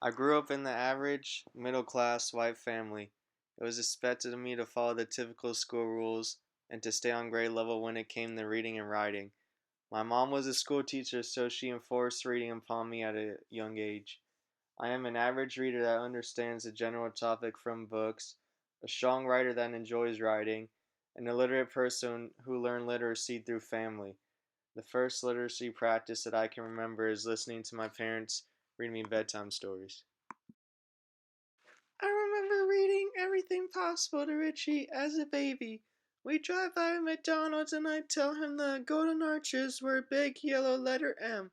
I grew up in the average, middle class white family. It was expected of me to follow the typical school rules and to stay on grade level when it came to reading and writing. My mom was a school teacher, so she enforced reading upon me at a young age. I am an average reader that understands the general topic from books, a strong writer that enjoys writing, and a literate person who learned literacy through family. The first literacy practice that I can remember is listening to my parents read me bedtime stories. I remember reading everything possible to Richie as a baby. We'd drive by McDonald's and I'd tell him the golden arches were a big yellow letter M.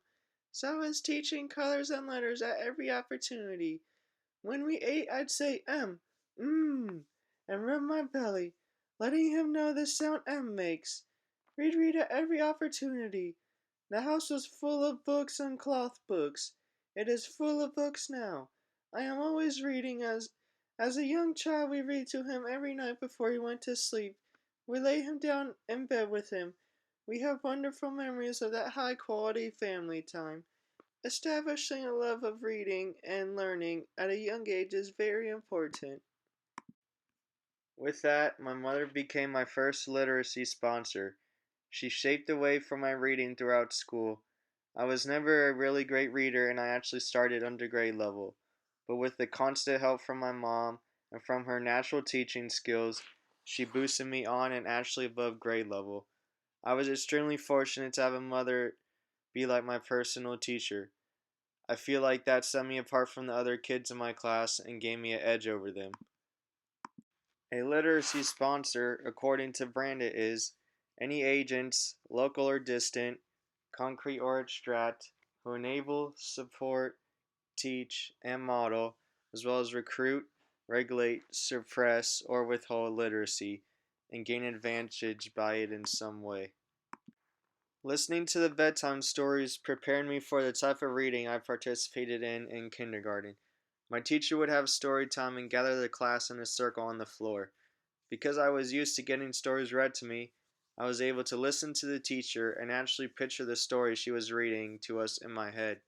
So I was teaching colors and letters at every opportunity. When we ate, I'd say M, mmm, and rub my belly, letting him know the sound M makes. We'd read at every opportunity. The house was full of books and cloth books. It is full of books now. I am always reading as a young child we read to him every night before he went to sleep. We lay him down in bed with him. We have wonderful memories of that high quality family time. Establishing a love of reading and learning at a young age is very important. With that, my mother became my first literacy sponsor. She shaped the way for my reading throughout school. I was never a really great reader and I actually started under grade level, but with the constant help from my mom and from her natural teaching skills, she boosted me on and actually above grade level. I was extremely fortunate to have a mother be like my personal teacher. I feel like that set me apart from the other kids in my class and gave me an edge over them. A literacy sponsor, according to Branda, is any agents, local or distant, concrete or abstract, who enable, support, teach, and model, as well as recruit, regulate, suppress, or withhold literacy, and gain advantage by it in some way. Listening to the bedtime stories prepared me for the type of reading I participated in kindergarten. My teacher would have story time and gather the class in a circle on the floor. Because I was used to getting stories read to me, I was able to listen to the teacher and actually picture the story she was reading to us in my head.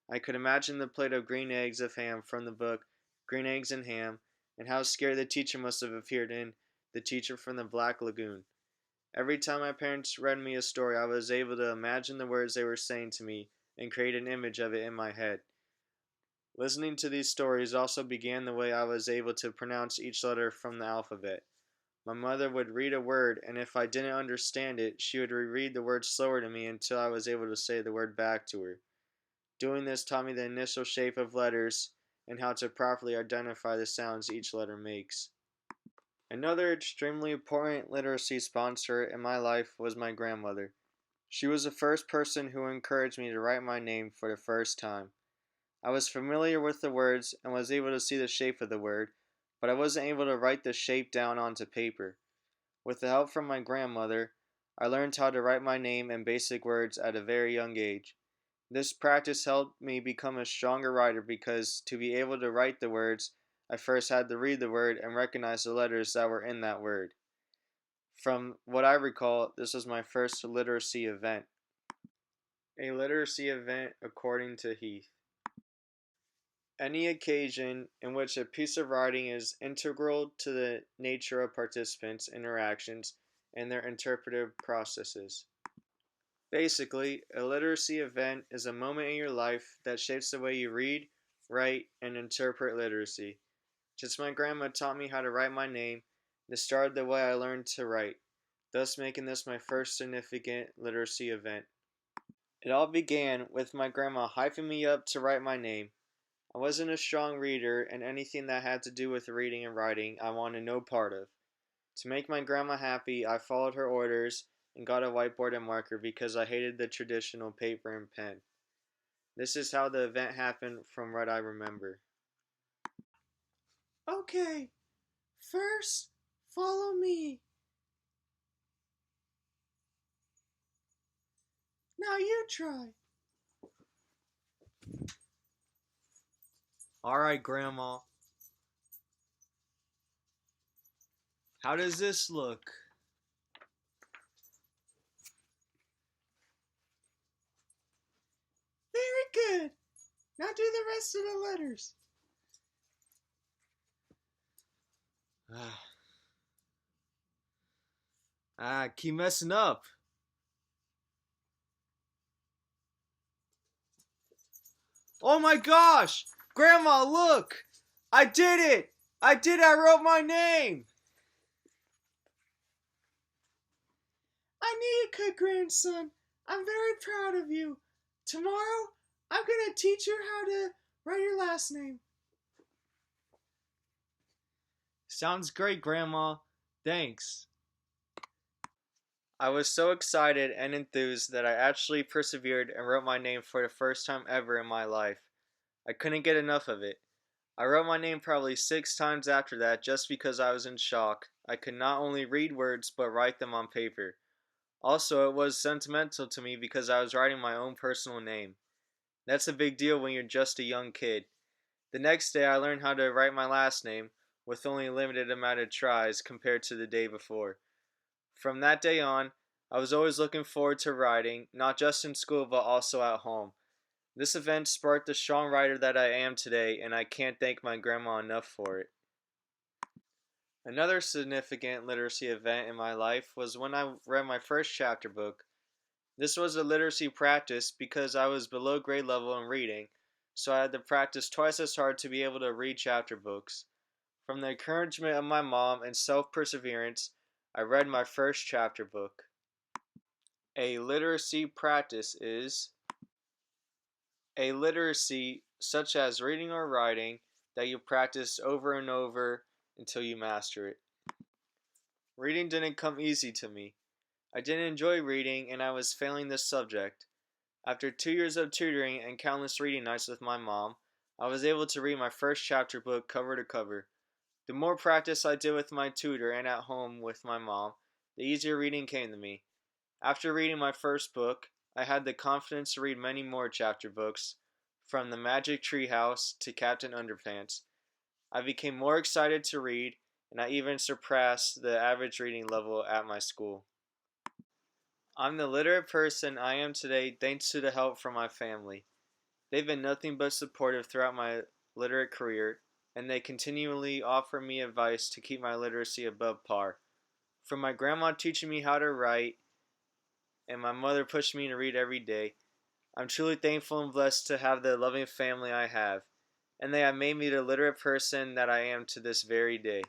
I could imagine the plate of green eggs of ham from the book Green Eggs and Ham, and how scared the teacher must have appeared in The Teacher from the Black Lagoon. Every time my parents read me a story, I was able to imagine the words they were saying to me and create an image of it in my head. Listening to these stories also began the way I was able to pronounce each letter from the alphabet. My mother would read a word, and if I didn't understand it, she would reread the word slower to me until I was able to say the word back to her. Doing this taught me the initial shape of letters and how to properly identify the sounds each letter makes. Another extremely important literacy sponsor in my life was my grandmother. She was the first person who encouraged me to write my name for the first time. I was familiar with the words and was able to see the shape of the word, but I wasn't able to write the shape down onto paper. With the help from my grandmother, I learned how to write my name and basic words at a very young age. This practice helped me become a stronger writer because to be able to write the words, I first had to read the word and recognize the letters that were in that word. From what I recall, this was my first literacy event. A literacy event, according to Heath: any occasion in which a piece of writing is integral to the nature of participants' interactions and their interpretive processes. Basically, a literacy event is a moment in your life that shapes the way you read, write, and interpret literacy. Since my grandma taught me how to write my name, this started the way I learned to write, thus making this my first significant literacy event. It all began with my grandma hyping me up to write my name. I wasn't a strong reader, and anything that had to do with reading and writing I wanted no part of. To make my grandma happy, I followed her orders and got a whiteboard and marker because I hated the traditional paper and pen. This is how the event happened from what I remember. Okay, first, follow me. Now you try. Alright, Grandma. How does this look? Very good. Now do the rest of the letters. Keep messing up. Oh my gosh! Grandma, look! I did it! I wrote my name! I knew you could, grandson. I'm very proud of you. Tomorrow, I'm going to teach you how to write your last name. Sounds great, Grandma. Thanks. I was so excited and enthused that I actually persevered and wrote my name for the first time ever in my life. I couldn't get enough of it. I wrote my name probably 6 times after that just because I was in shock. I could not only read words but write them on paper. Also, it was sentimental to me because I was writing my own personal name. That's a big deal when you're just a young kid. The next day I learned how to write my last name with only a limited amount of tries compared to the day before. From that day on, I was always looking forward to writing, not just in school but also at home. This event sparked the strong writer that I am today, and I can't thank my grandma enough for it. Another significant literacy event in my life was when I read my first chapter book. This was a literacy practice because I was below grade level in reading, so I had to practice twice as hard to be able to read chapter books. From the encouragement of my mom and self-perseverance, I read my first chapter book. A literacy practice is a literacy such as reading or writing that you practice over and over until you master it. Reading didn't come easy to me. I didn't enjoy reading and I was failing this subject. After 2 years of tutoring and countless reading nights with my mom, I was able to read my first chapter book cover to cover. The more practice I did with my tutor and at home with my mom, the easier reading came to me. After reading my first book, I had the confidence to read many more chapter books, from The Magic Treehouse to Captain Underpants. I became more excited to read, and I even surpassed the average reading level at my school. I'm the literate person I am today thanks to the help from my family. They've been nothing but supportive throughout my literate career, and they continually offer me advice to keep my literacy above par. From my grandma teaching me how to write, and my mother pushing me to read every day, I'm truly thankful and blessed to have the loving family I have, and they have made me the literate person that I am to this very day.